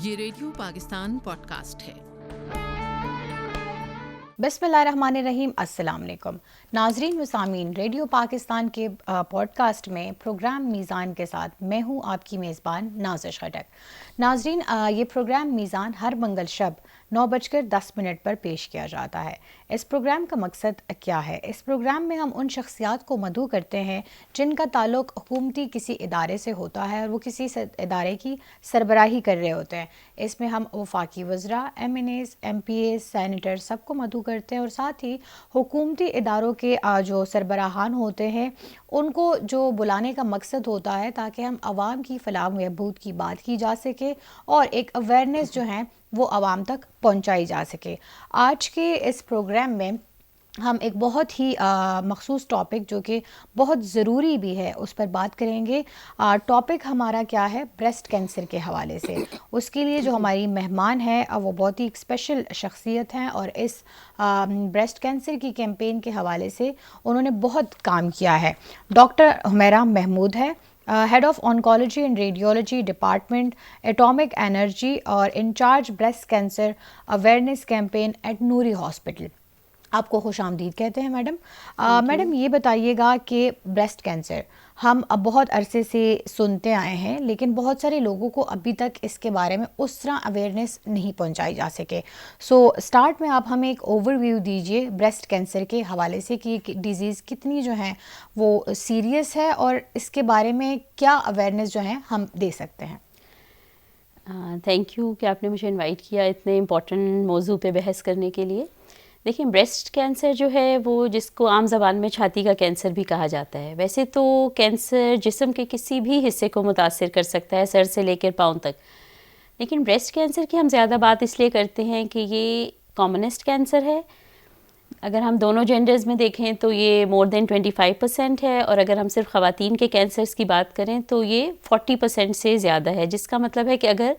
ये radio Pakistan podcast है। बिस्मिल्लाहिर्रहमानिर्रहीम, अस्सलाम वालेकुम नाजरीन व सामीन। रेडियो पाकिस्तान के पॉडकास्ट में प्रोग्राम मीज़ान के साथ मैं हूँ आपकी मेज़बान नाज़िश खटक। नाजरीन, ये प्रोग्राम मीज़ान हर मंगल शब 9:10 पर पेश किया जाता है। इस प्रोग्राम का मकसद क्या है? इस प्रोग्राम में हम उन शख्सियात को मदऊ करते हैं जिनका ताल्लुक़ हुकूमती किसी इदारे से होता है और वो किसी इदारे की सरबराही कर रहे होते हैं। इसमें हम वफाकी वज़रा, MNAs, MPAs, सैनेटर सबको मदऊ करते हैं और साथ ही हुकूमती इदारों के जो सरबराहान होते हैं उनको जो बुलाने का मकसद होता है ताकि हम आवाम की फलाह व बहबूद की बात की जा सके और एक अवेयरनेस जो है वो आवाम तक पहुंचाई जा सके। आज के इस प्रोग्राम में हम एक बहुत ही मखसूस टॉपिक जो कि बहुत ज़रूरी भी है उस पर बात करेंगे। टॉपिक हमारा क्या है? ब्रेस्ट कैंसर के हवाले से। उसके लिए जो हमारी मेहमान है वो बहुत ही एक स्पेशल शख्सियत हैं और इस ब्रेस्ट कैंसर की कैंपेन के हवाले से उन्होंने बहुत काम किया है। डॉक्टर हुमैरा महमूद है, head of oncology and radiology department, atomic energy और in charge breast cancer awareness campaign at Noori hospital. आपको खुशामदीद कहते हैं मैडम। मैडम, ये बताइएगा कि ब्रेस्ट कैंसर हम अब बहुत अरसे से सुनते आए हैं लेकिन बहुत सारे लोगों को अभी तक इसके बारे में उस तरह अवेयरनेस नहीं पहुंचाई जा सके। सो स्टार्ट में आप हमें एक ओवरव्यू दीजिए ब्रेस्ट कैंसर के हवाले से कि डिज़ीज़ कितनी जो है वो सीरियस है और इसके बारे में क्या अवेयरनेस जो है हम दे सकते हैं। थैंक यू कि आपने मुझे इनवाइट किया इतने इम्पोर्टेंट मौजू पे बहस करने के लिए। देखिए, ब्रेस्ट कैंसर जो है वो जिसको आम ज़बान में छाती का कैंसर भी कहा जाता है। वैसे तो कैंसर जिस्म के किसी भी हिस्से को मुतासिर कर सकता है, सर से लेकर पाँव तक, लेकिन ब्रेस्ट कैंसर की हम ज़्यादा बात इसलिए करते हैं कि ये कॉमनेस्ट कैंसर है। अगर हम दोनों जेंडर्स में देखें तो ये मोर देन 25% है और अगर हम सिर्फ ख़वातीन के कैंसर्स की बात करें तो ये 40% से ज़्यादा है, जिसका मतलब है कि अगर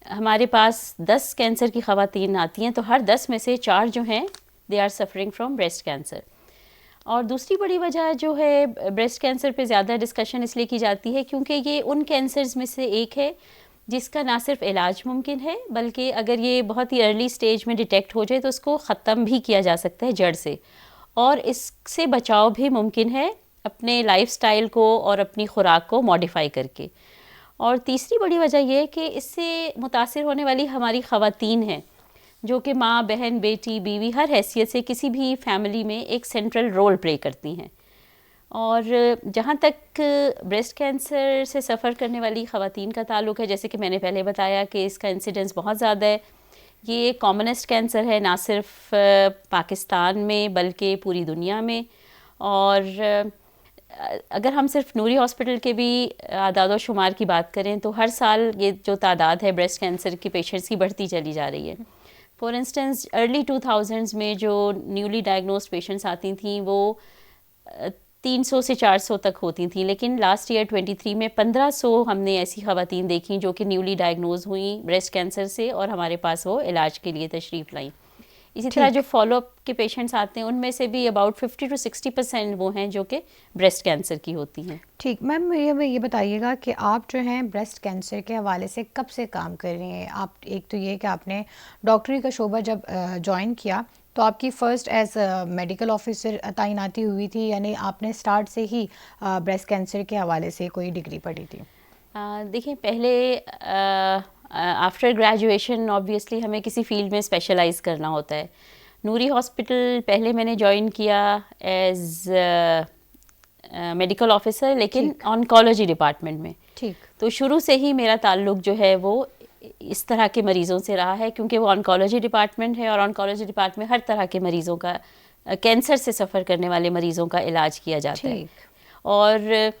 हमारे पास 10 कैंसर की ख़वातीन आती हैं तो हर 10 में से 4 जो हैं they are suffering from breast cancer. और दूसरी बड़ी वजह जो है ब्रेस्ट कैंसर पे ज़्यादा डिस्कशन इसलिए की जाती है क्योंकि ये उन कैंसर्स में से एक है जिसका ना सिर्फ इलाज मुमकिन है बल्कि अगर ये बहुत ही अर्ली स्टेज में डिटेक्ट हो जाए तो उसको ख़त्म भी किया जा सकता है जड़ से, और इससे बचाव भी मुमकिन है अपने लाइफस्टाइल को और अपनी खुराक को मॉडिफाई करके। और तीसरी बड़ी वजह यह है कि इससे मुतासिर होने वाली हमारी ख़वातीन हैं जो कि माँ, बहन, बेटी, बीवी हर हैसियत से किसी भी फैमिली में एक सेंट्रल रोल प्ले करती हैं। और जहाँ तक ब्रेस्ट कैंसर से सफ़र करने वाली ख़वातीन का ताल्लुक़ है, जैसे कि मैंने पहले बताया कि इसका इंसिडेंस बहुत ज़्यादा है। ये कॉमनेस्ट कैंसर है ना सिर्फ पाकिस्तान में बल्कि पूरी दुनिया में। और अगर हम सिर्फ नूरी हॉस्पिटल के भी आदाद व शुमार की बात करें तो हर साल ये जो तादाद है ब्रेस्ट कैंसर की पेशेंट्स की बढ़ती चली जा रही है। फॉर इंस्टेंस अर्ली 2000s में जो न्यूली डायग्नोस्ड पेशेंट्स आती थी वो 300 से 400 तक होती थी, लेकिन लास्ट ईयर 23 में 1500 हमने ऐसी ख़वातीन देखी जो कि न्यूली डायग्नोज हुई ब्रेस्ट कैंसर से और हमारे पास वो इलाज के लिए तशरीफ़ लाई। इसी तरह जो फॉलोअप के पेशेंट्स आते हैं उनमें से भी अबाउट 50 to 60% वो हैं जो कि ब्रेस्ट कैंसर की होती हैं। ठीक मैम, ये बताइएगा कि आप जो हैं ब्रेस्ट कैंसर के हवाले से कब से काम कर रही हैं? आप एक तो ये कि आपने डॉक्टरी का शोबा जब ज्वाइन किया तो आपकी फ़र्स्ट एज मेडिकल ऑफिसर तैनाती हुई थी, यानी आपने स्टार्ट से ही ब्रेस्ट कैंसर के हवाले से कोई डिग्री पढ़ी थी? देखिए, पहले आफ्टर ग्रेजुएशन ऑब्वियसली हमें किसी फील्ड में स्पेशलाइज़ करना होता है। नूरी हॉस्पिटल पहले मैंने ज्वाइन किया एज मेडिकल ऑफिसर, लेकिन ऑन्कोलॉजी डिपार्टमेंट में। ठीक। तो शुरू से ही मेरा ताल्लुक़ जो है वो इस तरह के मरीज़ों से रहा है क्योंकि वो ऑन्कोलॉजी डिपार्टमेंट है और ऑन्कोलॉजी डिपार्टमेंट में हर तरह के मरीज़ों का कैंसर से सफ़र करने वाले मरीज़ों का इलाज किया जाता है। और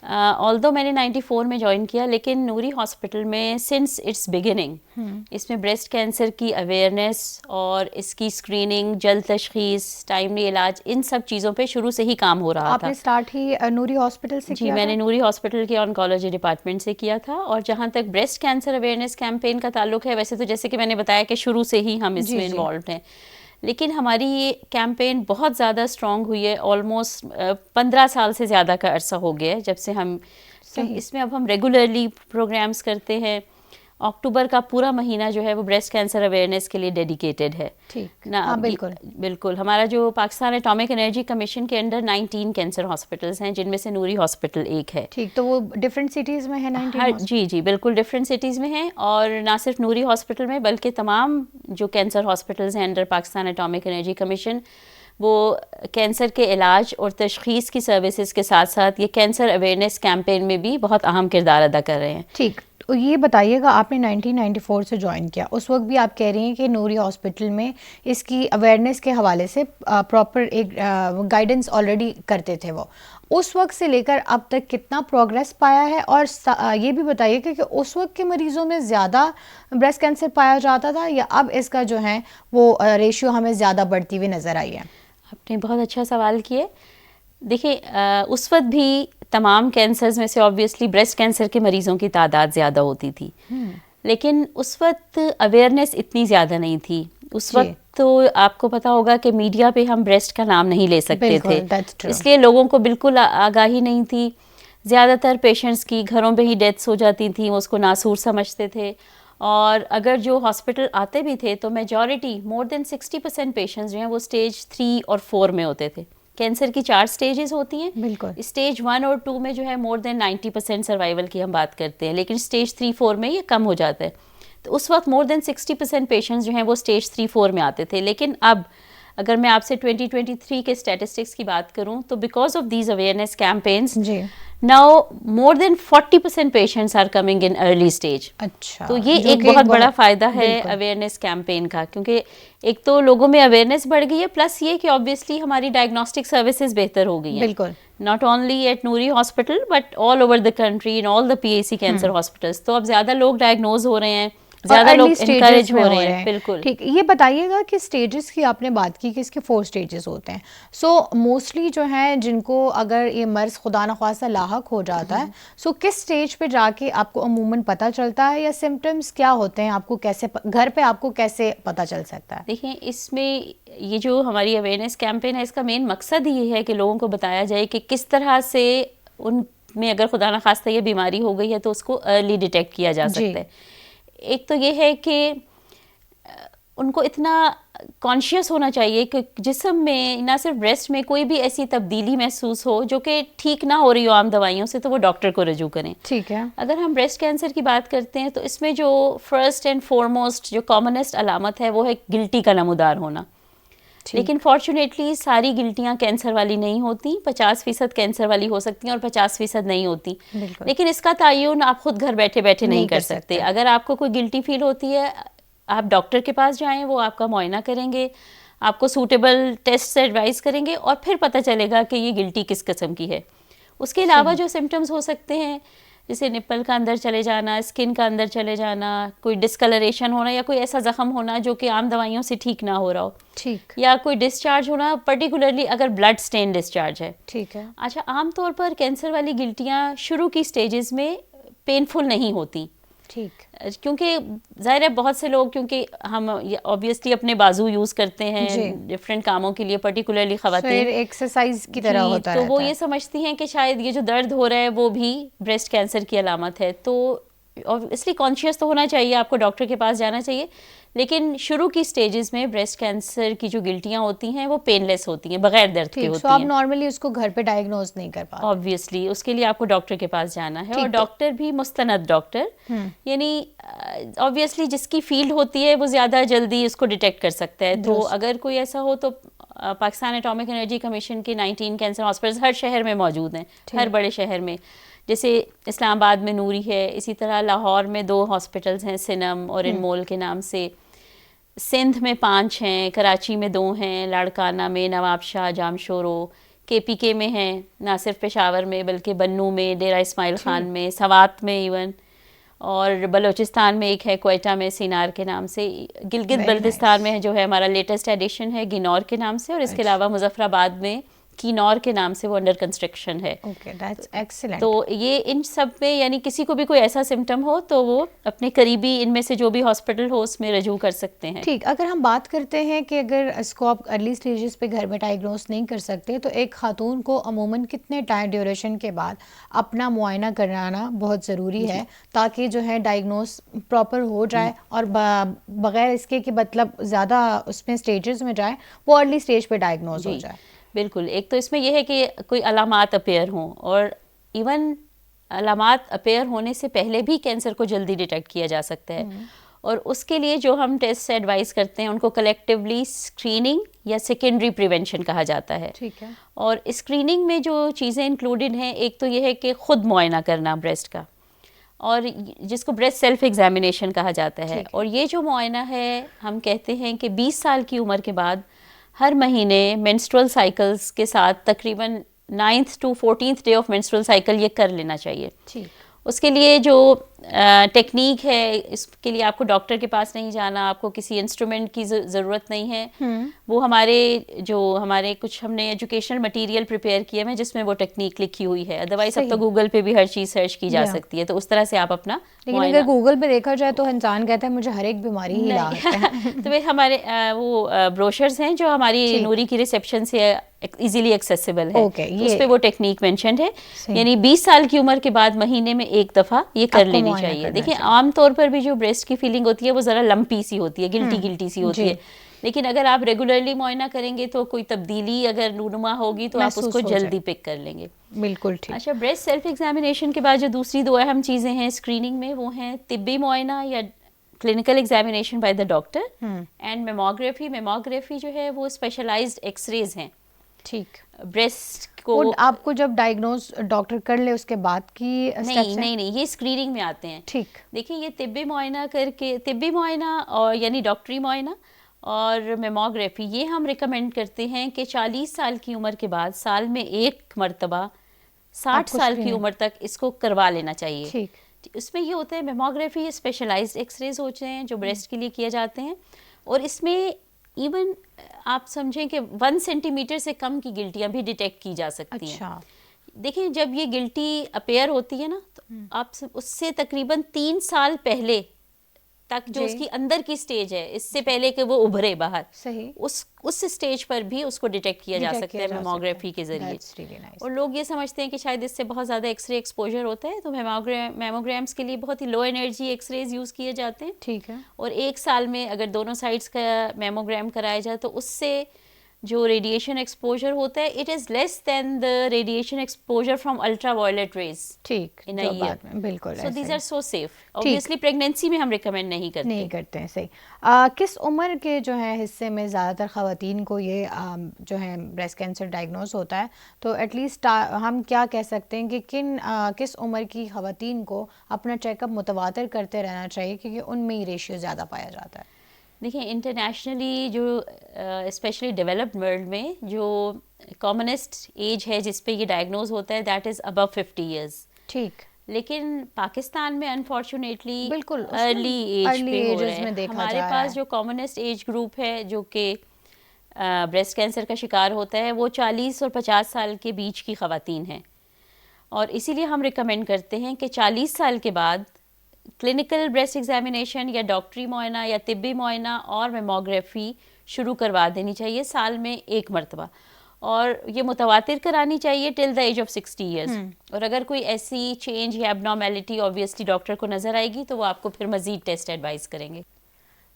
ऑल्दो मैंने 94 में ज्वाइन किया, लेकिन नूरी हॉस्पिटल में सिंस इट्स बिगिनिंग इसमें ब्रेस्ट कैंसर की अवेयरनेस और इसकी स्क्रीनिंग, जल्द तशखीस, टाइमली इलाज, इन सब चीज़ों पे शुरू से ही काम हो रहा था। आपने स्टार्ट ही नूरी हॉस्पिटल से जी, किया? मैंने नूरी हॉस्पिटल के ऑन्कोलॉजी डिपार्टमेंट से किया था। और जहाँ तक ब्रेस्ट कैंसर अवेयरनेस कैंपेन का ताल्लुक है, वैसे तो जैसे कि मैंने बताया कि शुरू से ही हम इसमें इन्वॉल्व हैं, लेकिन हमारी ये कैंपेन बहुत ज़्यादा स्ट्रॉन्ग हुई है। ऑलमोस्ट 15 साल से ज़्यादा का अरसा हो गया है जब से हम इसमें अब हम रेगुलरली प्रोग्राम्स करते हैं अक्टूबर का पूरा महीना जो है वो ब्रेस्ट कैंसर अवेयरनेस के लिए डेडिकेटेड है। ठीक ना हाँ, बिल्कुल बिल्कुल। हमारा जो पाकिस्तान एटॉमिक एनर्जी कमीशन के अंडर 19 कैंसर हॉस्पिटल्स हैं, जिनमें से नूरी हॉस्पिटल एक है। ठीक, तो वो डिफरेंट सिटीज़ में है 19 जी जी बिल्कुल, डिफरेंट सिटीज़ में हैं। और ना सिर्फ नूरी हॉस्पिटल में बल्कि तमाम जो कैंसर हॉस्पिटल्स हैं under Pakistan atomic energy commission, वो कैंसर के इलाज और तशख़ीस की सर्विसेज के साथ साथ ये कैंसर अवेयरनेस कैंपेन में भी बहुत अहम किरदार अदा कर रहे हैं। ठीक, तो ये बताइएगा, आपने 1994 से ज्वाइन किया, उस वक्त भी आप कह रही हैं कि नूरी हॉस्पिटल में इसकी अवेयरनेस के हवाले से प्रॉपर एक गाइडेंस ऑलरेडी करते थे वो, उस वक्त से लेकर अब तक कितना प्रोग्रेस पाया है? और ये भी बताइएगा कि उस वक्त के मरीज़ों में ज़्यादा ब्रेस्ट कैंसर पाया जाता था या अब इसका जो है वो रेशियो हमें ज़्यादा बढ़ती हुई नज़र आई है? आपने बहुत अच्छा सवाल किया। देखिए, उस वक्त भी तमाम कैंसर्स में से ऑब्वियसली ब्रेस्ट कैंसर के मरीज़ों की तादाद ज़्यादा होती थी, लेकिन उस वक्त अवेयरनेस इतनी ज़्यादा नहीं थी। उस वक्त तो आपको पता होगा कि मीडिया पे हम ब्रेस्ट का नाम नहीं ले सकते थे, इसलिए लोगों को बिल्कुल आगाही नहीं थी। ज़्यादातर पेशेंट्स की घरों में ही डेथ्स हो जाती थी, वो उसको नासूर समझते थे। और अगर जो हॉस्पिटल आते भी थे तो मेजॉरिटी मोर देन 60% पेशेंट्स जो हैं वो स्टेज 3 और 4 में होते थे। कैंसर की 4 स्टेजेस होती हैं, बिल्कुल। स्टेज 1 और 2 में जो है मोर देन 90% सर्वाइवल की हम बात करते हैं, लेकिन स्टेज 3-4 में ये कम हो जाता है। तो उस वक्त मोर देन 60% पेशेंट्स जो हैं वो स्टेज 3-4 में आते थे। लेकिन अब अगर मैं आपसे 2023 के स्टैटिस्टिक्स की बात करूं तो because of these awareness campaigns now more than 40% patients are coming in early stage. अच्छा, तो ये एक बहुत बड़ा फायदा है अवेयरनेस कैंपेन का, क्योंकि एक तो लोगों में अवेयरनेस बढ़ गई है, प्लस ये कि ऑब्वियसली हमारी डायग्नोस्टिक सर्विसेज बेहतर हो गई हैं। बिल्कुल, not only at Noori hospital but all over the country in all the PAC cancer hospitals. तो अब ज्यादा लोग डायग्नोज हो रहे हैं, ज्यादा लोग इनकरेज हो रहे हैं। बिल्कुल ठीक। ये बताइएगा कि स्टेजेस की आपने बात की कि इसके 4 स्टेजेस होते हैं। सो मोस्टली जो है जिनको अगर ये मर्ज खुदा न ख्वास्ता लाहक हो जाता है, सो किस स्टेज पे जाके आपको अमूमन पता चलता है या सिम्टम्स क्या होते हैं, आपको कैसे घर पे आपको कैसे पता चल सकता है? देखिए, इसमें ये जो हमारी अवेयरनेस कैंपेन है इसका मेन मकसद ये है कि लोगों को बताया जाए कि किस तरह से उनमें अगर खुदा न ख्वास्ता ये बीमारी हो गई है तो उसको अर्ली डिटेक्ट किया जा सकता है। एक तो ये है कि उनको इतना कॉन्शियस होना चाहिए कि जिस्म में ना सिर्फ ब्रेस्ट में कोई भी ऐसी तब्दीली महसूस हो जो कि ठीक ना हो रही हो आम दवाइयों से, तो वो डॉक्टर को रजू करें। ठीक है। अगर हम ब्रेस्ट कैंसर की बात करते हैं तो इसमें जो फर्स्ट एंड फॉरमोस्ट जो कॉमनेस्ट अलामत है वो है गिल्टी का नमूदार होना। लेकिन फॉर्चुनेटली सारी गिल्टियाँ कैंसर वाली नहीं होती, 50% कैंसर वाली हो सकती हैं और 50% नहीं होती। लेकिन इसका तयन आप खुद घर बैठे बैठे नहीं कर सकते। अगर आपको कोई गिल्टी फील होती है, आप डॉक्टर के पास जाएं, वो आपका मुआयना करेंगे, आपको सूटेबल टेस्ट से एडवाइस करेंगे और फिर पता चलेगा कि ये गिल्टी किस किस्म की है। उसके अलावा जो सिम्टम्स हो सकते हैं, जैसे निप्पल का अंदर चले जाना, स्किन का अंदर चले जाना, कोई डिस्कलरेशन होना या कोई ऐसा जख्म होना जो कि आम दवाइयों से ठीक ना हो रहा हो, ठीक, या कोई डिस्चार्ज होना, पर्टिकुलरली अगर ब्लड स्टेन डिस्चार्ज है। ठीक है। अच्छा, आमतौर पर कैंसर वाली गिल्टियाँ शुरू की स्टेजेस में पेनफुल नहीं होती, ठीक, क्योंकि ज़ाहिर है बहुत से लोग, क्योंकि हम ऑब्वियसली अपने बाजू यूज़ करते हैं डिफरेंट कामों के लिए, पर्टिकुलरली ख़वातीन एक्सरसाइज की तरह होता है, तो वो ये समझती हैं कि शायद ये जो दर्द हो रहा है वो भी ब्रेस्ट कैंसर की अलामत है। तो ऑब्वियसली कॉन्शियस तो होना चाहिए, आपको डॉक्टर के पास जाना चाहिए, लेकिन शुरू की स्टेजेस में ब्रेस्ट कैंसर की जो गिल्टियाँ होती हैं वो पेनलेस होती हैं, बगैर दर्द के होती हैं। आप नॉर्मली उसको घर पे डायग्नोज नहीं कर पाते। ऑब्वियसली उसके लिए आपको डॉक्टर के पास जाना है, और डॉक्टर भी मुस्तनद डॉक्टर, यानी ऑब्वियसली जिसकी फील्ड होती है वो ज़्यादा जल्दी उसको डिटेक्ट कर सकता है। तो अगर कोई ऐसा हो तो पाकिस्तान एटॉमिक एनर्जी कमीशन के 19 कैंसर हॉस्पिटल्स हर शहर में मौजूद हैं, हर बड़े शहर में। जैसे इस्लामाबाद में नूरी है, इसी तरह लाहौर में 2 हॉस्पिटल्स हैं, सिनम और इनमोल के नाम से, सिंध में 5 हैं, कराची में 2 हैं, लाड़काना में, नवाबशाह, जामशोरो, KPK में हैं, ना सिर्फ पेशावर में बल्कि बन्नू में, डेरा इस्माइल खान में, सवात में इवन, और बलोचिस्तान में एक है, क्वेटा में सीनार के नाम से, गिलगित बल्तिस्तान में जो है हमारा लेटेस्ट एडिशन है गिनौर के नाम से, और इसके अलावा मुजफ्फराबाद में कीनौर के नाम से वो अंडर कंस्ट्रक्शन है। Okay, that's excellent. तो ये इन सब में यानी किसी को भी कोई ऐसा सिम्टम हो तो वो अपने करीबी इनमें से जो भी हॉस्पिटल हो उसमें रजू कर सकते हैं। ठीक, अगर हम बात करते हैं कि अगर इसको आप अर्ली स्टेजेस पे घर में डायग्नोस नहीं कर सकते तो एक खातून को अमूमन कितने टाइम ड्यूरेशन के बाद अपना मुआयना कराना बहुत ज़रूरी है ताकि जो है डायग्नोस प्रॉपर हो जाए और बगैर इसके कि मतलब ज़्यादा उसमें स्टेजेस में जाए, वो अर्ली स्टेज पे डायग्नोस हो जाए? बिल्कुल, एक तो इसमें यह है कि कोई अलामात अपेयर हों, और इवन अलामात अपेयर होने से पहले भी कैंसर को जल्दी डिटेक्ट किया जा सकता है। और उसके लिए जो हम टेस्ट एडवाइस करते हैं उनको कलेक्टिवली स्क्रीनिंग या सेकेंडरी प्रिवेंशन कहा जाता है। ठीक है। और स्क्रीनिंग में जो चीज़ें इंक्लूडेड हैं, एक तो ये है कि खुद मुआयना करना ब्रेस्ट का, और जिसको ब्रेस्ट सेल्फ एग्जामिनेशन कहा जाता है। और ये जो मुआयना है, हम कहते हैं कि 20 साल की उम्र के बाद हर महीने मेंस्ट्रुअल साइकिल्स के साथ तकरीबन 9th to 14th day of menstrual cycle ये कर लेना चाहिए। ठीक। उसके लिए जो टेक्निक है, इसके लिए आपको डॉक्टर के पास नहीं जाना, आपको किसी इंस्ट्रूमेंट की ज़रूरत नहीं है। वो हमारे कुछ हमने एजुकेशनल मटेरियल प्रिपेयर किए हैं जिसमें वो टेक्निक लिखी हुई है। अदरवाइज अब तो गूगल पे भी हर चीज़ सर्च की जा सकती है, तो उस तरह से आप अपना लेकिन अगर गूगल पे देखा जाए तो इंसान कहता है मुझे हर एक बीमारी ही इलाज है। तो वे हमारे वो ब्रोशर्स हैं जो हमारी नूरी की रिसेप्शन से इजीली एक्सेसिबल है। तो उस पे वो टेक्निक मेंशन्ड है, यानी 20 साल की उम्र के बाद महीने में एक दफ़ा ये कर लेनी चाहिए। देखिए, आमतौर पर भी जो ब्रेस्ट की फीलिंग होती है वो ज़रा लंपी सी होती है, गिल्टी सी होती है, लेकिन अगर आप रेगुलरली मुआयना करेंगे तो कोई तब्दीली अगर नूनुमा होगी तो आप उसको जल्दी पिक कर लेंगे। बिल्कुल ठीक। अच्छा, ब्रेस्ट सेल्फ एग्जामिनेशन के बाद जो दूसरी दो अहम चीज़ें हैं स्क्रीनिंग में, वो हैं तिब्बी मुआयना या clinical examination by the doctor, and mammography. Mammography जो है वो स्पेशलाइज्ड एक्सरेज हैं। ठीक। ब्रेस्ट को आपको जब डायग्नोज डॉक्टर कर ले उसके बाद की स्टेप्स हैं? नहीं, ये स्क्रीनिंग में आते हैं। ठीक। देखिए, ये तिब्बी मुआयना और यानी डॉक्टरी मुआयना और मेमोग्राफी, ये हम रिकमेंड करते हैं कि 40 साल की उम्र के बाद साल में एक मरतबा 60 साल की उम्र तक इसको करवा लेना चाहिए। ठीक। इसमें ये होता है, मेमोग्राफी स्पेशलाइज्ड एक्सरेज होते हैं जो ब्रेस्ट के लिए किए जाते हैं, और इसमें इवन आप समझें कि 1 सेंटीमीटर से कम की गिल्टियाँ भी डिटेक्ट की जा सकती हैं। अच्छा। देखिए, जब ये गिल्टी अपेयर होती है ना, तो आप उससे तकरीबन 3 साल पहले तक जो उसकी अंदर की स्टेज है, इससे पहले कि वो उभरे बाहर, सही, उस स्टेज पर भी उसको डिटेक्ट किया जा सकता है मेमोग्राफी के जरिए। और लोग ये समझते हैं कि शायद इससे बहुत ज़्यादा एक्सरे एक्सपोजर होता है, तो मेमोग्राम्स के लिए बहुत ही लो एनर्जी एक्सरेज यूज़ किए जाते हैं। ठीक है। और 1 साल में अगर दोनों साइड्स का मेमोग्राम कराया जाए तो उससे जो रेडिएशन एक्सपोजर होता है, it is less than the radiation exposure from ultraviolet rays ठीक इन अ ईयर। बिल्कुल। So these are so safe. Obviously pregnancy में हम रिकमेंड नहीं करते हैं। सही। किस उम्र के जो है हिस्से में ज़्यादातर ख़वातीन को ये जो है ब्रेस्ट कैंसर डायग्नोस होता है, तो एटलीस्ट हम क्या कह सकते हैं कि किस उम्र की ख़वातीन को अपना चेकअप मुतवातर करते रहना चाहिए, क्योंकि उनमें ही रेशियो ज़्यादा पाया जाता है? देखिए, इंटरनेशनली जो स्पेशली डेवलप्ड वर्ल्ड में जो कॉमनेस्ट एज है जिस पे ये डायग्नोज होता है, दैट इज़ अबव 50 ईयर्स। ठीक। लेकिन पाकिस्तान में अनफॉर्चुनेटली बिल्कुल अर्ली एज पे हो रहा है। हमारे पास जो कॉमनेस्ट एज ग्रुप है जो कि ब्रेस्ट कैंसर का शिकार होता है, वो 40 और 50 साल के बीच की ख़वातीन हैं, और इसीलिए हम रिकमेंड करते हैं कि 40 साल के बाद क्लिनिकल ब्रेस्ट एग्जामिनेशन या डॉक्टरी मुआयना या तिब्बी मुआयना और मेमोग्राफी शुरू करवा देनी चाहिए साल में एक मरतबा, और ये मुतवातिर करानी चाहिए till the age of 60 years. और अगर कोई ऐसी चेंज या एबनॉर्मेलिटी ऑब्वियसली डॉक्टर को नज़र आएगी तो वो आपको फिर मज़ीद टेस्ट एडवाइस करेंगे।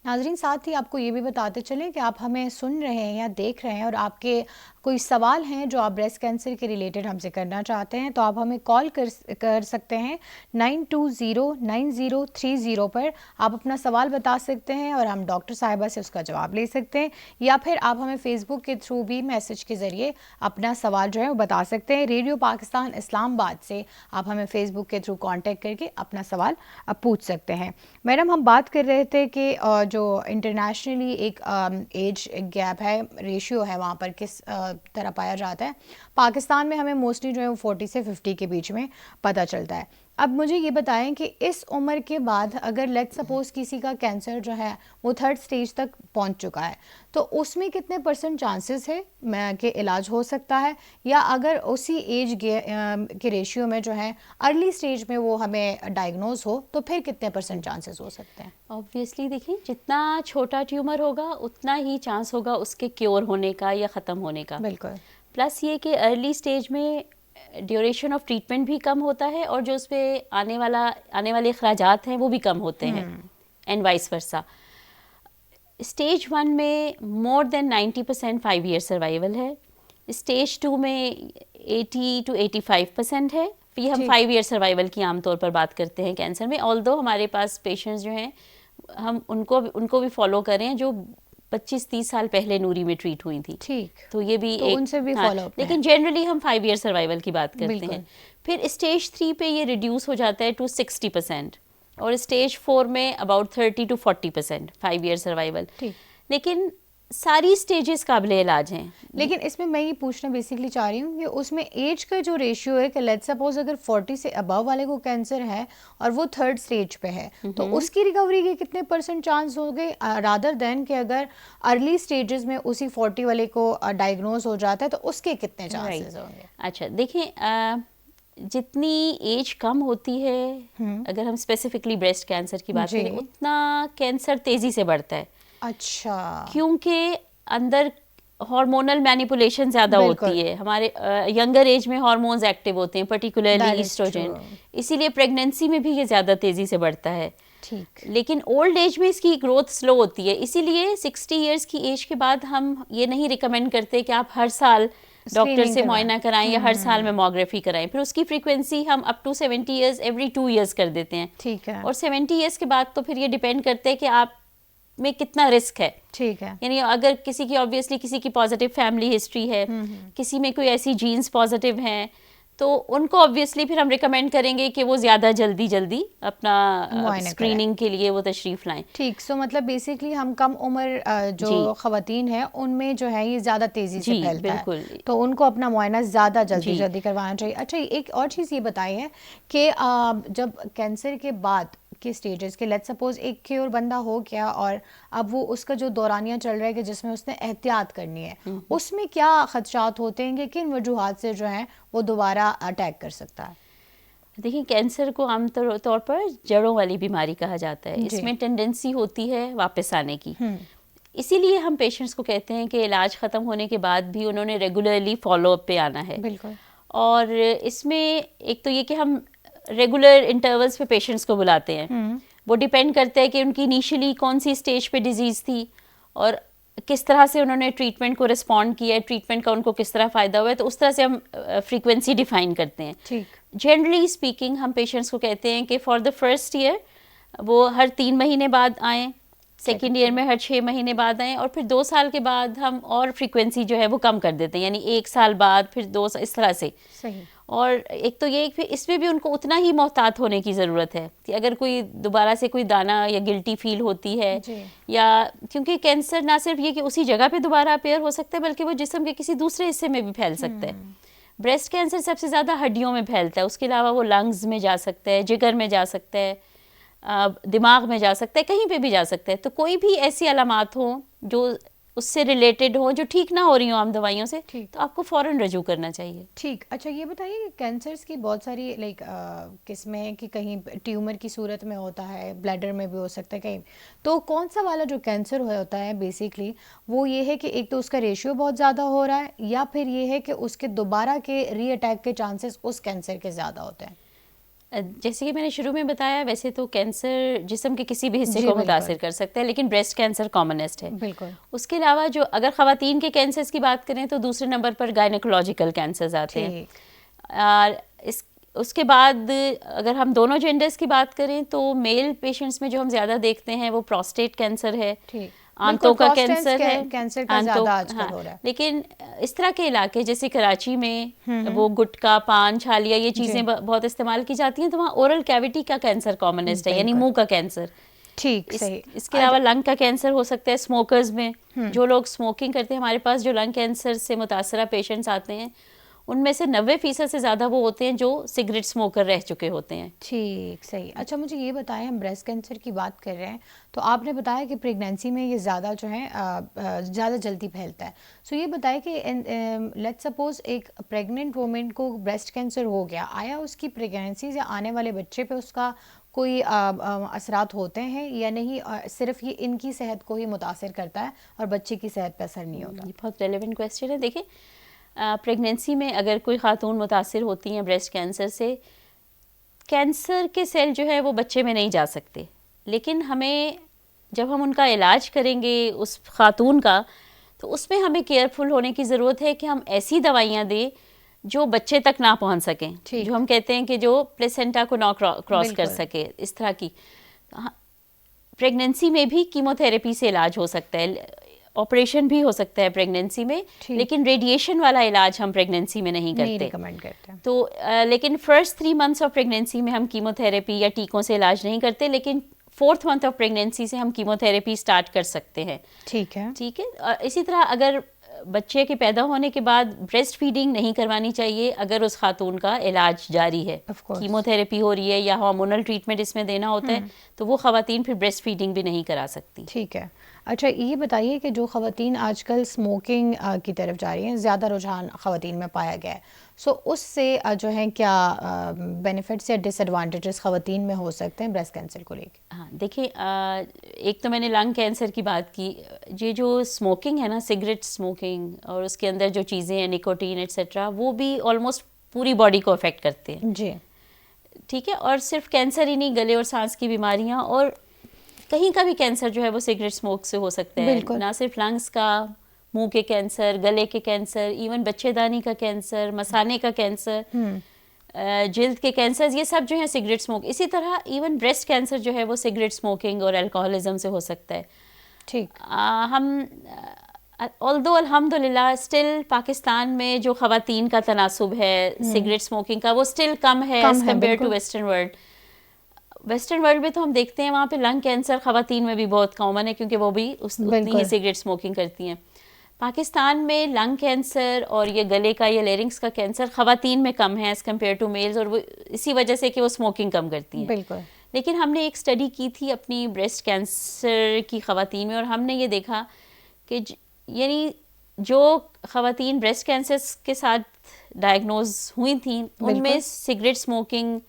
नाज़रीन, साथ ही आपको ये भी बताते चलें कि आप हमें सुन रहे हैं या देख रहे हैं और आपके कोई सवाल हैं जो आप ब्रेस्ट कैंसर के रिलेटेड हमसे करना चाहते हैं, तो आप हमें कॉल कर सकते हैं 920903 पर। आप अपना सवाल बता सकते हैं और हम डॉक्टर साहिबा से उसका जवाब ले सकते हैं, या फिर आप हमें फेसबुक के थ्रू भी मैसेज के ज़रिए अपना सवाल जो है वो बता सकते हैं। रेडियो पाकिस्तान इस्लामाबाद से आप हमें फेसबुक के थ्रू कांटेक्ट करके अपना सवाल पूछ सकते हैं। मैडम, हम बात कर रहे थे कि जो इंटरनेशनली एक एज गैप है, रेशियो है, वहाँ पर किस तरह पाया जाता है। पाकिस्तान में हमें मोस्टली जो है वो 40 से 50 के बीच में पता चलता है। अब मुझे ये बताएं कि इस उम्र के बाद अगर लेट्स सपोज किसी का कैंसर जो है वो 3rd स्टेज तक पहुंच चुका है, तो उसमें कितने % चांसेस है कि इलाज हो सकता है, या अगर उसी एज के रेशियो में जो है अर्ली स्टेज में वो हमें डायग्नोज हो तो फिर कितने % चांसेस हो सकते हैं? ऑब्वियसली देखिए, जितना छोटा ट्यूमर होगा उतना ही चांस होगा उसके क्योर होने का या ख़त्म होने का। बिल्कुल। प्लस ये कि अर्ली स्टेज में ड्यूरेशन ऑफ ट्रीटमेंट भी कम होता है और जो उस पर आने वाले अखराजात हैं वो भी कम होते हैं, एंड वाइस वर्सा। स्टेज 1 में मोर देन 90% 5 ईयर सर्वाइवल है। स्टेज 2 में 80 to 85% है। ये हम 5 ईयर सर्वाइवल की आमतौर पर बात करते हैं कैंसर में, ऑल्दो हमारे पास पेशेंट्स जो हैं हम उनको भी फॉलो करें जो 25-30 साल पहले नूरी में ट्रीट हुई थी। ठीक, तो ये भी तो उनसे भी हाँ, फॉलो अप लेकिन जनरली हम 5 ईयर सर्वाइवल की बात करते बिल्कुल। हैं। फिर स्टेज 3 पे ये रिड्यूस हो जाता है टू 60%, और स्टेज 4 में अबाउट 30 to 40% 5 ईयर सर्वाइवल। ठीक। लेकिन सारी स्टेजेस काबिले इलाज हैं। लेकिन इसमें मैं ये पूछना बेसिकली चाह रही हूँ कि उसमें एज का जो रेशियो है कि लेट्स सपोज अगर 40 से अबव वाले को कैंसर है और वो 3rd स्टेज पे है, तो उसकी रिकवरी के कितने % चांस हो गए रादर देन कि अगर अर्ली स्टेजेस में उसी 40 वाले को डायग्नोज हो जाता है तो उसके कितने चांसेस होंगे? अच्छा देखिए, जितनी एज कम होती है, अगर हम स्पेसिफिकली ब्रेस्ट कैंसर की बात करें, उतना कैंसर तेजी से बढ़ता है। अच्छा, क्योंकि अंदर हार्मोनल मैनिपुलेशन ज़्यादा होती है। हमारे यंगर एज में हार्मोन्स एक्टिव होते हैं, पर्टिकुलरली ईस्ट्रोजन, इसीलिए प्रेगनेंसी में भी ये ज़्यादा तेज़ी से बढ़ता है। ठीक। लेकिन ओल्ड एज में इसकी ग्रोथ स्लो होती है, इसीलिए 60 ईयर्स की एज के बाद हम ये नहीं रिकमेंड करते कि आप हर साल डॉक्टर से मुआयना कराएं या हर साल मेमोग्राफी कराएं। फिर उसकी फ्रीक्वेंसी हम up to 70 years every 2 years कर देते हैं। ठीक है। और 70 ईयर्स के बाद तो फिर ये डिपेंड करते हैं कि आप में कितना रिस्क है। ठीक है। यानी अगर किसी की ऑब्वियसली किसी की पॉजिटिव फैमिली हिस्ट्री है, किसी में कोई ऐसी जीन्स पॉजिटिव हैं, तो उनको ऑब्वियसली फिर हम रिकमेंड करेंगे कि वो ज़्यादा जल्दी अपना स्क्रीनिंग के लिए वो तशरीफ लाएं। ठीक। सो मतलब बेसिकली हम कम उम्र जो ख़वातीन हैं उनमें जो है ये ज़्यादा तेज़ी से फैलता है, तो उनको अपना मुआयना ज़्यादा जल्दी करवाना चाहिए। अच्छा, एक और चीज़ ये बताई है कि जब कैंसर के बाद के स्टेजेस के लेट्स सपोज एक क्योर बंदा हो गया और अब वो उसका जो दौरानिया चल रहा है कि जिसमें उसने एहतियात करनी है, उसमें क्या खदशात होते हैं कि किन वजूहात से जो है वो दोबारा अटैक कर सकता है? देखिए, कैंसर को आमतौर पर जड़ों वाली बीमारी कहा जाता है। इसमें टेंडेंसी होती है वापस आने की, इसीलिए हम पेशेंट्स को कहते हैं कि इलाज ख़त्म होने के बाद भी उन्होंने रेगुलरली फॉलोअप पे आना है। बिल्कुल। और इसमें एक तो ये कि हम रेगुलर इंटरवल्स पे पेशेंट्स को बुलाते हैं। वो डिपेंड करता है कि उनकी इनिशियली कौन सी स्टेज पे डिजीज़ थी और किस तरह से उन्होंने ट्रीटमेंट को रिस्पॉन्ड किया है, ट्रीटमेंट का उनको किस तरह फ़ायदा हुआ है, तो उस तरह से हम फ्रीक्वेंसी डिफाइन करते हैं। ठीक। जनरली स्पीकिंग हम पेशेंट्स को कहते हैं कि फॉर द फर्स्ट ईयर वो हर 3 महीने बाद आएँ, सेकेंड ईयर में हर 6 महीने बाद आएँ, और फिर 2 साल के बाद हम और फ्रीक्वेंसी जो है वो कम कर देते हैं, यानी 1 साल बाद फिर 2 साल, इस तरह से। सही। और एक तो ये फिर इसमें भी उनको उतना ही मोहतात होने की ज़रूरत है कि अगर कोई दोबारा से कोई दाना या गिल्टी फील होती है, या क्योंकि कैंसर ना सिर्फ ये कि उसी जगह पे दोबारा अपेयर हो सकता है बल्कि वो जिस्म के किसी दूसरे हिस्से में भी फैल सकता है। ब्रेस्ट कैंसर सबसे ज़्यादा हड्डियों में फैलता है, उसके अलावा वो लंग्स में जा सकता है, जिगर में जा सकता है, दिमाग में जा सकता है, कहीं पे भी जा सकता है। तो कोई भी ऐसी अलामात हो जो उससे रिलेटेड हो, जो ठीक ना हो रही हो आम दवाइयों से, तो आपको फ़ौरन रजू करना चाहिए। ठीक। अच्छा, ये बताइए कि कैंसर्स की बहुत सारी किस्में हैं कि कहीं ट्यूमर की सूरत में होता है, ब्लैडर में भी हो सकता है कहीं, तो कौन सा वाला जो कैंसर होता है बेसिकली वो ये है कि एक तो उसका रेशियो बहुत ज़्यादा हो रहा है, या फिर ये है कि उसके दोबारा के री अटैक के चांसेस उस कैंसर के ज़्यादा होते हैं? जैसे कि मैंने शुरू में बताया, वैसे तो कैंसर जिस्म के किसी भी हिस्से को मुतासिर कर सकता है, लेकिन ब्रेस्ट कैंसर कॉमनेस्ट है। बिल्कुल। उसके अलावा जो अगर ख़वातीन के कैंसर्स की बात करें तो दूसरे नंबर पर गायनेकोलॉजिकल कैंसर्स आते हैं। उसके बाद अगर हम दोनों जेंडर्स की बात करें तो मेल पेशेंट्स में जो हम ज़्यादा देखते हैं वो प्रोस्टेट कैंसर है, आंतों का कैंसर है, कैंसर का ज़्यादा आजकल हो रहा है। लेकिन इस तरह के इलाके जैसे कराची में वो गुटखा, पान, छालिया, ये चीज़ें बहुत इस्तेमाल की जाती हैं, तो वहाँ ओरल कैविटी का कैंसर कॉमनेस्ट है, यानी मुंह का कैंसर। ठीक। इसके अलावा लंग का कैंसर हो सकता है स्मोकर्स में, जो लोग स्मोकिंग करते हैं। हमारे पास जो लंग कैंसर से मुतासरा पेशेंट्स आते हैं उनमें से 90% से ज़्यादा वो होते हैं जो सिगरेट स्मोकर रह चुके होते हैं। ठीक, सही। अच्छा, मुझे ये बताएं, हम ब्रेस्ट कैंसर की बात कर रहे हैं, तो आपने बताया कि प्रेगनेंसी में ये ज़्यादा जो है ज़्यादा जल्दी फैलता है। सो ये बताएं कि लेट्स सपोज एक प्रेग्नेंट वुमेन को ब्रेस्ट कैंसर हो गया, आया उसकी प्रेगनेंसी से आने वाले बच्चे पे उसका कोई असरात होते हैं या नहीं? सिर्फ ये इनकी सेहत को ही मुतासर करता है और बच्चे की सेहत पे असर नहीं होता? ये बहुत रेलेवेंट क्वेश्चन है। देखिए, प्रेगनेंसी में अगर कोई खातून मुतासिर होती हैं ब्रेस्ट कैंसर से, कैंसर के सेल जो है वो बच्चे में नहीं जा सकते, लेकिन हमें जब हम उनका इलाज करेंगे उस खातून का, तो उसमें हमें केयरफुल होने की ज़रूरत है कि हम ऐसी दवाइयाँ दें जो बच्चे तक ना पहुंच सकें, जो हम कहते हैं कि जो प्लेसेंटा को ना क्रॉस कर सके, इस तरह की। प्रेगनेंसी में भी कीमोथेरेपी से इलाज हो सकता है, ऑपरेशन भी हो सकता है प्रेगनेंसी में, लेकिन रेडिएशन वाला इलाज हम प्रेगनेंसी में नहीं करते, रिकमेंड करते। तो लेकिन फर्स्ट 3 मंथ्स ऑफ प्रेगनेंसी में हम कीमोथेरेपी या टीकों से इलाज नहीं करते, लेकिन 4th मंथ ऑफ प्रेगनेंसी से हम कीमोथेरेपी स्टार्ट कर सकते हैं। ठीक है, ठीक है। इसी तरह अगर बच्चे के पैदा होने के बाद ब्रेस्ट फीडिंग नहीं करवानी चाहिए अगर उस खातून का इलाज जारी है, कीमोथेरेपी हो रही है या हार्मोनल ट्रीटमेंट इसमें देना होता है, तो वो खवातीन फिर ब्रेस्ट फीडिंग भी नहीं करा सकती। ठीक है। अच्छा, ये बताइए कि जो खवातीन आजकल स्मोकिंग की तरफ जा रही हैं, ज़्यादा रुझान खवातीन में पाया गया है, सो उससे जो है क्या बेनिफिट्स या डिसएडवांटेजेस खवातीन में हो सकते हैं ब्रेस्ट कैंसर को लेकर? हाँ, देखिए, एक तो मैंने लंग कैंसर की बात की। ये जो स्मोकिंग है ना, सिगरेट स्मोकिंग, और उसके अंदर जो चीज़ें हैं निकोटीन एट्सेट्रा, वो भी ऑलमोस्ट पूरी बॉडी को अफेक्ट करते हैं। जी, ठीक है। और सिर्फ कैंसर ही नहीं, गले और सांस की बीमारियाँ और कहीं का भी कैंसर जो है वो सिगरेट स्मोक से हो सकता है। ना सिर्फ लंग्स का, मुंह के कैंसर, गले के कैंसर, इवन बच्चेदानी का कैंसर, मसाने का कैंसर, जिल्द के कैंसर, ये सब जो है सिगरेट स्मोक। इसी तरह इवन ब्रेस्ट कैंसर जो है वो सिगरेट स्मोकिंग और अल्कोहलिज्म से हो सकता है। ठीक। हम ऑल्दो अल्हम्दुलिल्लाह स्टिल पाकिस्तान में जो खवातीन का तनासुब है सिगरेट स्मोकिंग का, वो स्टिल कम है as compared to western world. Western world में तो हम देखते हैं वहाँ पे लंग कैंसर खवातीन में भी बहुत कॉमन है, क्योंकि वो भी उतनी ही सिगरेट स्मोकिंग करती हैं। पाकिस्तान में लंग कैंसर और ये गले का या लेरिंग्स का कैंसर खवातीन में कम है एज कम्पेयर टू मेल्स, और वो इसी वजह से कि वो स्मोकिंग कम करती हैं। बिल्कुल। लेकिन हमने एक स्टडी की थी अपनी ब्रेस्ट कैंसर की खवातीन में, और हमने ये देखा कि यानी जो खवातीन ब्रेस्ट कैंसर के साथ डायग्नोज हुई थी, उनमें सिगरेट स्मोकिंग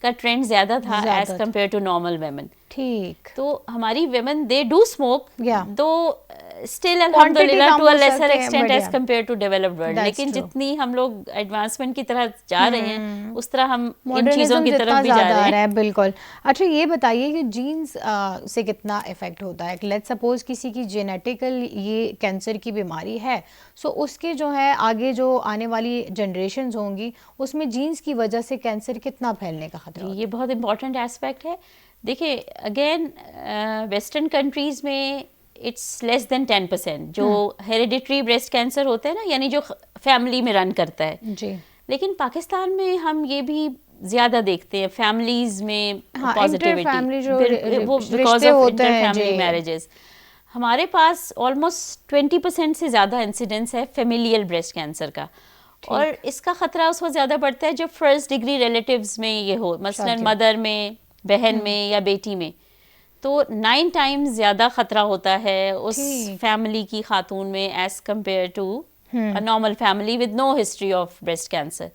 का ट्रेंड ज़्यादा था as compared to normal women. ठीक। तो हमारी women they do smoke, though still अल्हम्दुलिल्लाह to a lesser extent as compared to developed world. लेकिन जितनी हम लोग एडवांसमेंट की तरह जा रहे हैं, उस तरह हम इन चीज़ों की तरफ भी जा रहे हैं। बिल्कुल। अच्छा, ये बताइए कि जीन्स से कितना इफेक्ट होता है? लेट्स सपोज किसी की जेनेटिकल ये कैंसर की बीमारी है, सो उसके जो है आगे जो आने वाली जनरेशन्स होंगी, उसमें जीन्स की वजह से कैंसर कितना फैलने का खतरा? ये बहुत इंपॉर्टेंट एस्पेक्ट है। देखिए, अगेन वेस्टर्न कंट्रीज़ में इट्स लेस देन 10% जो हेरिडिटरी ब्रेस्ट कैंसर होता है ना, यानी जो फैमिली में रन करता है जी। लेकिन पाकिस्तान में हम ये भी ज़्यादा देखते हैं फैमिलीज़ में पॉजिटिविटी, वो because of inter family marriages. हमारे पास ऑलमोस्ट 20% से ज़्यादा इंसिडेंस है फेमिलियल ब्रेस्ट कैंसर का, और इसका ख़तरा उस वक्त ज़्यादा बढ़ता है जब फर्स्ट डिग्री रिलेटिव्स में ये हो, मसलन मदर में, बहन में या बेटी में, तो 9 टाइम्स ज़्यादा ख़तरा होता है उस फैमिली की खातून में as compared to a normal family with no history of breast cancer।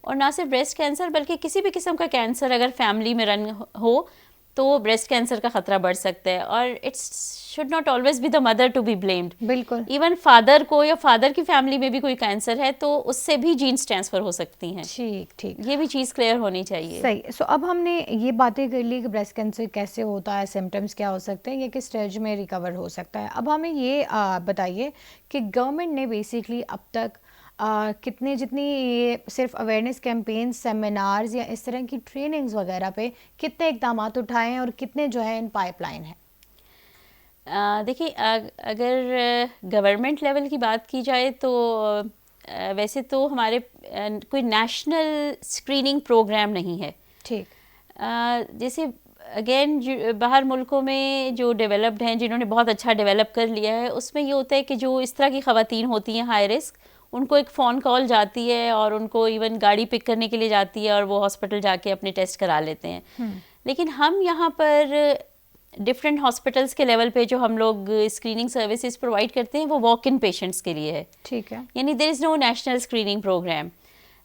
और ना सिर्फ ब्रेस्ट कैंसर बल्कि किसी भी किस्म का कैंसर अगर फैमिली में रन हो तो ब्रेस्ट कैंसर का खतरा बढ़ सकता है। और it's should not always be the mother to be blamed. बिल्कुल। इवन फादर को या फादर की फैमिली में भी कोई कैंसर है तो उससे भी जीन्स ट्रांसफर हो सकती हैं। ठीक ठीक, ये भी चीज़ क्लियर होनी चाहिए। सही। सो अब हमने ये बातें कर ली कि ब्रेस्ट कैंसर कैसे होता है, सिम्टम्स क्या हो सकते हैं, ये किस स्टेज में रिकवर हो सकता है। अब हमें ये बताइए कि गवर्नमेंट ने बेसिकली अब तक कितने जितनी ये सिर्फ अवेयरनेस कैंपेन, सेमिनार्स या इस तरह की ट्रेनिंग्स वगैरह पे कितने इकदाम उठाए हैं और कितने जो है इन पाइपलाइन है? देखिए, अगर गवर्नमेंट लेवल की बात की जाए तो वैसे तो हमारे कोई नेशनल स्क्रीनिंग प्रोग्राम नहीं है। ठीक। जैसे अगेन बाहर मुल्कों में जो डेवलप्ड हैं, जिन्होंने बहुत अच्छा डेवलप कर लिया है, उसमें ये होता है कि जो इस तरह की ख़वातीन होती हैं हाई रिस्क, उनको एक फ़ोन कॉल जाती है और उनको इवन गाड़ी पिक करने के लिए जाती है और वो हॉस्पिटल जाके अपने टेस्ट करा लेते हैं। लेकिन हम यहाँ पर डिफरेंट हॉस्पिटल्स के लेवल पे जो हम लोग स्क्रीनिंग सर्विसेज प्रोवाइड करते हैं वो वॉक इन पेशेंट्स के लिए है। ठीक है। यानी there is no national screening program.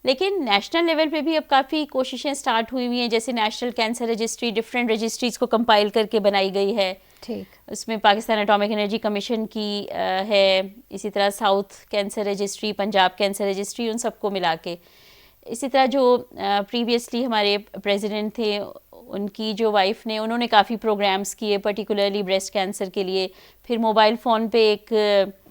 लेकिन नेशनल लेवल पे भी अब काफ़ी कोशिशें स्टार्ट हुई हुई हैं, जैसे नेशनल कैंसर रजिस्ट्री डिफरेंट रजिस्ट्रीज़ को कंपाइल करके बनाई गई है। ठीक। उसमें पाकिस्तान एटॉमिक एनर्जी कमीशन की है, इसी तरह south cancer registry, Punjab cancer registry, उन सबको मिला के। इसी तरह जो प्रीवियसली हमारे प्रेसिडेंट थे उनकी जो वाइफ ने, उन्होंने काफ़ी प्रोग्राम्स किए पर्टिकुलरली ब्रेस्ट कैंसर के लिए। फिर मोबाइल फ़ोन पे एक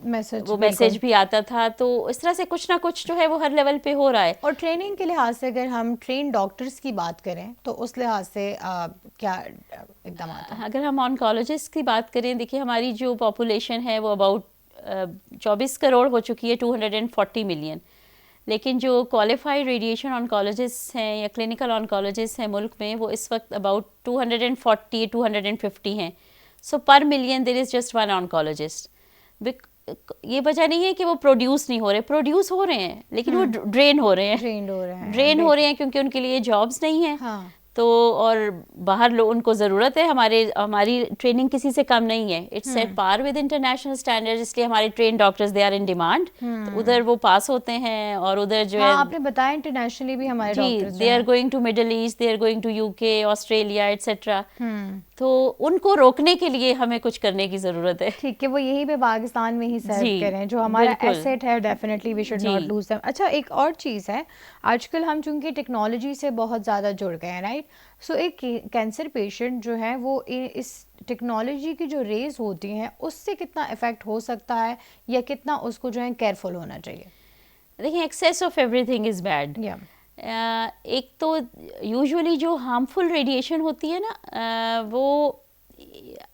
मैसेज भी आता था। तो इस तरह से कुछ ना कुछ जो है वो हर लेवल पे हो रहा है। और ट्रेनिंग के लिहाज से अगर हम ट्रेन डॉक्टर्स की बात करें तो उस लिहाज से क्या इकदाम आते हैं? अगर हम ऑन्कोलॉजिस्ट की बात करें, देखिए हमारी जो पॉपुलेशन है वो अबाउट 24 करोड़ हो चुकी है, 240 मिलियन। लेकिन जो क्वालिफाइड रेडिएशन ऑन्कोलॉजिस्ट हैं या क्लिनिकल ऑन्कोलॉजिस्ट हैं मुल्क में, वो इस वक्त अबाउट 240-250 हैं। So per million there is just one oncologist. ये वजह नहीं है कि वो प्रोड्यूस नहीं हो रहे, प्रोड्यूस हो रहे हैं, लेकिन वो ड्रेन हो रहे हैं क्योंकि उनके लिए जॉब्स नहीं है। हाँ। तो और बाहर उनको ज़रूरत है, हमारी ट्रेनिंग किसी से कम नहीं है। It's at par with international standards, इसलिए हमारे train doctors they are in demand. तो उधर वो पास होते हैं और उधर जो है आपने बताया इंटरनेशनली भी हमारे doctors they are going to middle east, they are going to UK, Australia etcetera. तो उनको रोकने के लिए हमें कुछ करने की ज़रूरत है। ठीक है, वो यहीं पे पाकिस्तान में ही सर्व करें, जो हमारा एसेट है, definitely we should not lose them. अच्छा, एक और चीज़ है, आजकल हम चूंकि टेक्नोलॉजी से बहुत ज़्यादा जुड़ गए हैं, राइट? सो एक कैंसर पेशेंट जो है वो इस टेक्नोलॉजी की जो रेज होती हैं उससे कितना इफेक्ट हो सकता है या कितना उसको जो है केयरफुल होना चाहिए? देखिए, excess of everything is bad. एक तो यूजुअली जो हार्मफुल रेडिएशन होती है ना, वो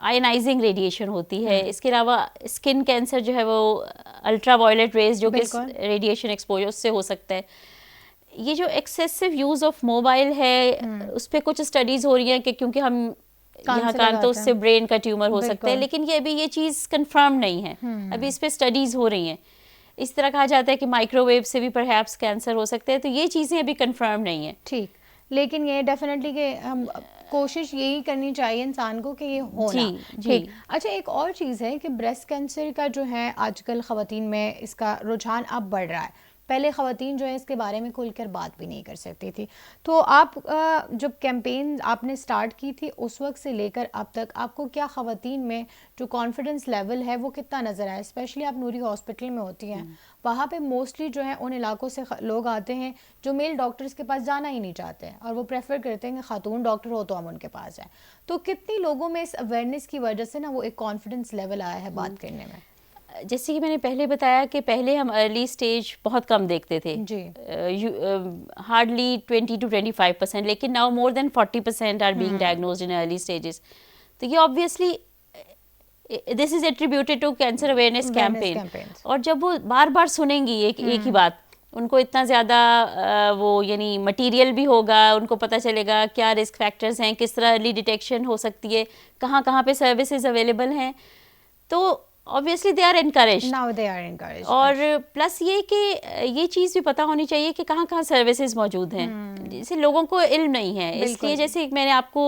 आयनाइजिंग रेडिएशन होती है। इसके अलावा स्किन कैंसर जो है वो अल्ट्रा वायलेट रेज जो कि रेडिएशन एक्सपोजर उससे हो सकता है। ये जो एक्सेसिव यूज़ ऑफ मोबाइल है उस पर कुछ स्टडीज़ हो रही हैं कि क्योंकि हम यहाँ कान तो उससे ब्रेन का ट्यूमर हो सकता है, लेकिन ये अभी ये चीज़ कंफर्म नहीं है। अभी इस पर स्टडीज़ हो रही हैं। इस तरह कहा जाता है कि माइक्रोवेव से भी परहैप्स कैंसर हो सकते हैं, तो ये चीज़ें अभी कंफर्म नहीं है। ठीक, लेकिन ये डेफिनेटली कि हम कोशिश यही करनी चाहिए इंसान को कि ये होना। ठीक। अच्छा, एक और चीज़ है कि ब्रेस्ट कैंसर का जो है आजकल ख़वातीन में इसका रुझान अब बढ़ रहा है। पहले ख़वातीन जो है इसके बारे में खुलकर बात भी नहीं कर सकती थी। तो आप जब कैंपेन आपने स्टार्ट की थी उस वक्त से लेकर अब तक आपको क्या ख़वातीन में जो कॉन्फिडेंस लेवल है वो कितना नज़र आया? स्पेशली आप नूरी हॉस्पिटल में होती हैं, वहाँ पे मोस्टली जो है उन इलाकों से लोग आते हैं जो मेल डॉक्टर्स के पास जाना ही नहीं चाहते हैं और वो प्रेफर करते हैं कि खातून डॉक्टर हो तो हम उनके पास जाएँ। तो कितनी लोगों में इस अवेयरनेस की वजह से ना वो एक कॉन्फिडेंस लेवल आया है बात करने में? जैसे कि मैंने पहले बताया कि पहले हम अर्ली स्टेज बहुत कम देखते थे जी, हार्डली 20 to 25%, लेकिन now more than 40% are being diagnosed in early stages. तो ये obviously this is attributed to cancer awareness campaign. और जब वो बार बार सुनेंगी एक ही बात, उनको इतना ज़्यादा वो यानी मटेरियल भी होगा, उनको पता चलेगा क्या रिस्क फैक्टर्स हैं, किस तरह अर्ली डिटेक्शन हो सकती है, कहाँ कहाँ पे सर्विसेज अवेलेबल हैं। तो obviously they are encouraged, now they are encouraged. और प्लस ये कि ये चीज़ भी पता होनी चाहिए कि कहाँ कहाँ सर्विसेज मौजूद हैं, जैसे लोगों को इल्म नहीं है। इसलिए जैसे मैंने आपको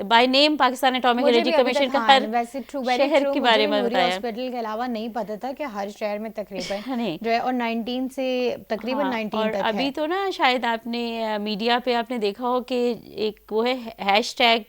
by name Pakistan atomic energy commission का हर शहर के बारे में बताया। हॉस्पिटल के अलावा नहीं पता था कि हर शहर में तकरीबन जो है और 19 से तकरीबन 19 तक है। अभी तो ना शायद आपने मीडिया पे आपने देखा हो कि एक वो है hashtag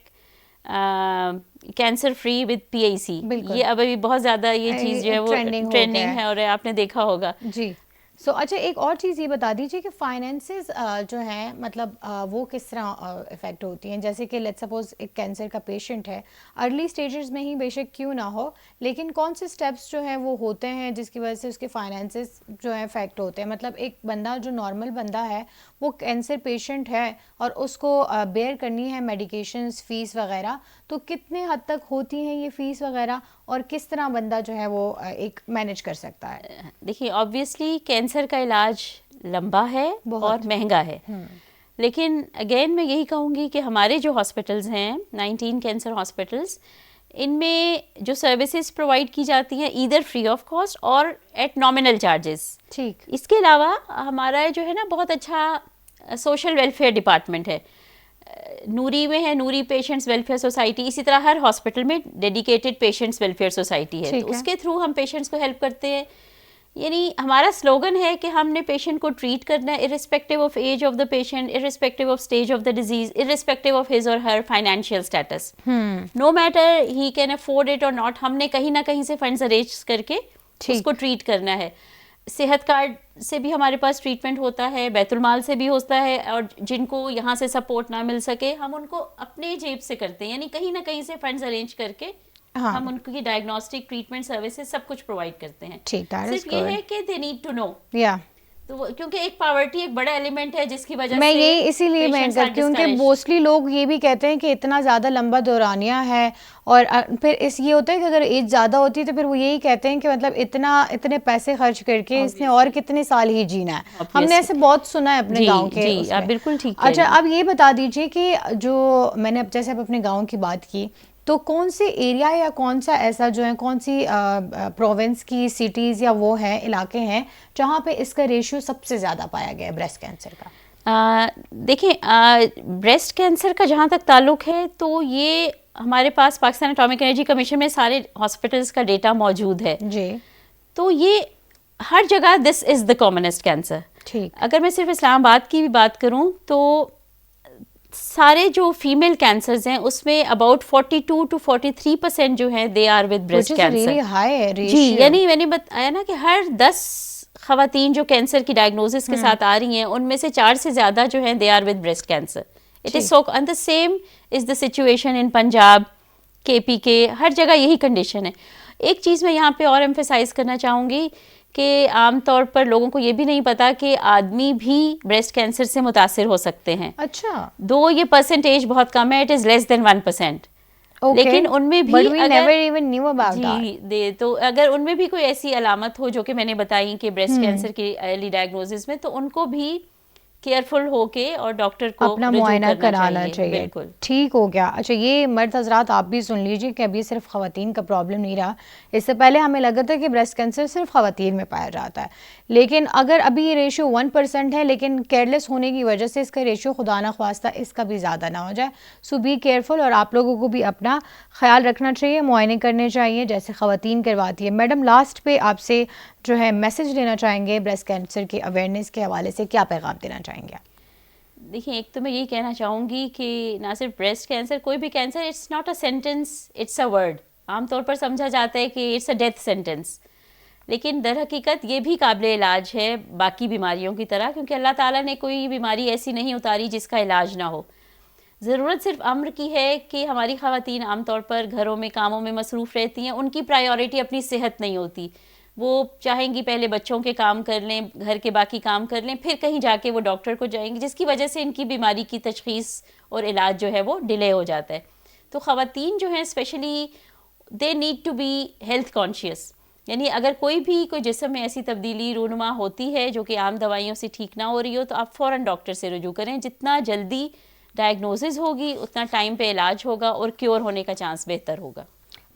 cancer free with PIC, ये अभी बहुत ज़्यादा ये चीज़ जो है वो ट्रेंडिंग है और आपने देखा होगा जी। सो अच्छा, एक और चीज़ ये बता दीजिए कि फाइनेंसेस जो हैं मतलब वो किस तरह इफ़ेक्ट होती हैं? जैसे कि लेट्स सपोज एक कैंसर का पेशेंट है, अर्ली स्टेजेस में ही बेशक क्यों ना हो, लेकिन कौन से स्टेप्स जो हैं वो होते हैं जिसकी वजह से उसके फाइनेंसेस जो है इफ़ेक्ट होते हैं? मतलब एक बंदा जो नॉर्मल बंदा है वो कैंसर पेशेंट है और उसको बेयर करनी है मेडिकेशंस, फ़ीस वगैरह, तो कितने हद तक होती हैं ये फ़ीस वगैरह और किस तरह बंदा जो है वो एक मैनेज कर सकता है? देखिए, ऑब्वियसली कैंसर का इलाज लंबा है और महंगा है, लेकिन अगेन मैं यही कहूँगी कि हमारे जो हॉस्पिटल्स हैं 19 कैंसर हॉस्पिटल्स, इनमें जो सर्विसेज प्रोवाइड की जाती हैं ईदर फ्री ऑफ कॉस्ट और एट नॉमिनल चार्जेस। ठीक। इसके अलावा हमारा जो है ना बहुत अच्छा सोशल वेलफेयर डिपार्टमेंट है, नूरी में है, नूरी पेशेंट्स वेलफेयर सोसाइटी। इसी तरह हर हॉस्पिटल में डेडिकेटेड पेशेंट्स वेलफेयर सोसाइटी है, तो उसके थ्रू हम पेशेंट्स को हेल्प करते हैं। यानी हमारा स्लोगन है कि हमने पेशेंट को ट्रीट करना है irrespective of age of the patient, irrespective of stage of the disease, irrespective of his और her financial status, no matter he can afford it और नॉट। हमने कहीं ना कहीं से फंड्स अरेंज करके उसको ट्रीट करना है। सेहत कार्ड से भी हमारे पास ट्रीटमेंट होता है, बैतुल माल से भी होता है, और जिनको यहाँ से सपोर्ट ना मिल सके हम उनको अपने जेब से करते हैं, यानी कहीं ना कहीं से फंड्स अरेंज करके हम उनकी डायग्नोस्टिक ट्रीटमेंट सर्विसेज सब कुछ प्रोवाइड करते हैं। सिर्फ ये है कि दे नीड टू नो, तो क्योंकि एक पॉवर्टी एक बड़ा एलिमेंट है जिसकी वजह मैं से यही इसीलिए मैं करती हूँ कि मोस्टली लोग ये भी कहते हैं कि इतना ज़्यादा लंबा दौरानिया है, और फिर ये होता है कि अगर एज ज़्यादा होती है तो फिर वो यही कहते हैं कि मतलब इतने पैसे खर्च करके इसने और कितने साल ही जीना है। हमने ऐसे बहुत सुना है अपने गाँव के। आप बिल्कुल ठीक। अच्छा, अब ये बता दीजिए कि जो मैंने अब जैसे अब अपने गाँव की बात की, तो कौन से एरिया या कौन सा ऐसा जो है, कौन सी प्रोविंस की सिटीज़ या वो है इलाके हैं जहाँ पे इसका रेशियो सबसे ज़्यादा पाया गया है ब्रेस्ट कैंसर का? देखिए, ब्रेस्ट कैंसर का जहाँ तक ताल्लुक है तो ये हमारे पास पाकिस्तान एटॉमिक एनर्जी कमीशन में सारे हॉस्पिटल्स का डेटा मौजूद है जी। तो ये हर जगह this is the commonest cancer. ठीक। अगर मैं सिर्फ इस्लामाबाद की भी बात करूँ तो सारे जो फीमेल कैंसर्स हैं उसमें अबाउट 42 to 43% जो हैं they are with breast cancer. जी, यानी मैंने बताया ना कि हर 10 खवातीन जो कैंसर की डायग्नोसिस के साथ आ रही हैं उनमें से 4 से ज़्यादा जो हैं they are with breast cancer. It is so, and the same is the situation in Punjab, KPK, हर जगह यही कंडीशन है। एक चीज़ मैं यहाँ पे और एम्फेसाइज करना चाहूँगी कि आमतौर पर लोगों को ये भी नहीं पता कि आदमी भी ब्रेस्ट कैंसर से मुतासिर हो सकते हैं। अच्छा। दो ये परसेंटेज बहुत कम है, इट इज़ लेस देन 1%, लेकिन उनमें भी तो अगर उनमें भी कोई ऐसी अलामत हो जो कि मैंने बताई कि ब्रेस्ट कैंसर की अर्ली डायग्नोसिस में, तो उनको भी केयरफुल होके और डॉक्टर को अपना मुआयना कराना चाहिए। बिल्कुल ठीक हो गया। अच्छा, ये मर्द हजरात आप भी सुन लीजिए कि अभी सिर्फ खवातीन का प्रॉब्लम नहीं रहा। इससे पहले हमें लगा था कि ब्रेस्ट कैंसर सिर्फ खवातीन में पाया जाता है, लेकिन अगर अभी ये रेशियो 1% है, लेकिन केयरलेस होने की वजह से इसका रेशियो खुदा ना ख्वास्ता इसका भी ज़्यादा ना हो जाए। सो बी केयरफुल, और आप लोगों को भी अपना ख्याल रखना चाहिए, मुआयने करने चाहिए जैसे खवातीन करवाती है। मैडम, लास्ट पे आपसे जो है मैसेज देना चाहेंगे ब्रेस्ट कैंसर के अवेयरनेस के हवाले से, क्या पैगाम देना चाहेंगे? देखिए, एक तो मैं यही कहना चाहूँगी कि ना सिर्फ ब्रेस्ट कैंसर, कोई भी cancer it's not a sentence, it's a word. आमतौर पर समझा जाता है कि इट्स अ डेथ सेंटेंस, लेकिन दर हकीकत ये भी काबिल इलाज है बाकी बीमारियों की तरह, क्योंकि अल्लाह ताला ने कोई बीमारी ऐसी नहीं उतारी जिसका इलाज ना हो। ज़रूरत सिर्फ अम्र की है कि हमारी ख़वातीन आमतौर पर घरों में कामों में मसरूफ़ रहती हैं, उनकी प्रायोरिटी अपनी सेहत नहीं होती। वो चाहेंगी पहले बच्चों के काम कर लें, घर के बाकी काम कर लें, फिर कहीं जाके वो डॉक्टर को जाएंगी, जिसकी वजह से इनकी बीमारी की तशख़ीस और इलाज जो है वो डिले हो जाता है। तो ख़वातीन जो हैं specially they need to be health conscious, यानी अगर कोई जिस्म में ऐसी तब्दीली रूनुमा होती है जो कि आम दवाइयों से ठीक ना हो रही हो, तो आप फ़ौरन डॉक्टर से रुजू करें। जितना जल्दी डायग्नोसिस होगी उतना टाइम पे इलाज होगा और क्योर होने का चांस बेहतर होगा।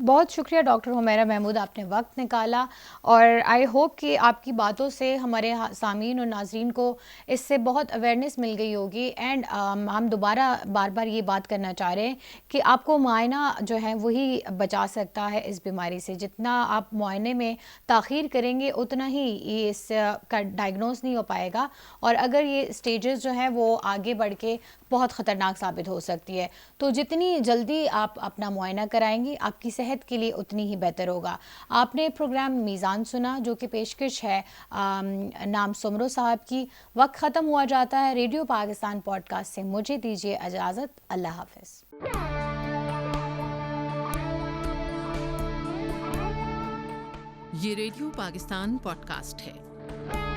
बहुत शुक्रिया डॉक्टर हुमैरा महमूद, आपने वक्त निकाला, और आई होप कि आपकी बातों से हमारे सामीन और नाजरीन को इससे बहुत अवेयरनेस मिल गई होगी। एंड हम दोबारा बार बार ये बात करना चाह रहे हैं कि आपको मुआयना जो है वही बचा सकता है इस बीमारी से। जितना आप मुआयने में ताख़ीर करेंगे उतना ही ये इसका डायग्नोस नहीं हो पाएगा, और अगर ये स्टेजेस जो हैं वो आगे बढ़ के बहुत ख़तरनाक साबित हो सकती है। तो जितनी जल्दी आप अपना मुआयना कराएंगी आपकी सेहत के लिए उतनी ही बेहतर होगा। आपने प्रोग्राम मीज़ान सुना जो कि पेशकश है नाम सुमरो साहब की। वक्त ख़त्म हुआ जाता है। रेडियो पाकिस्तान पॉडकास्ट से मुझे दीजिए इजाज़त। अल्लाह हाफ़िज़। ये रेडियो पाकिस्तान पॉडकास्ट है।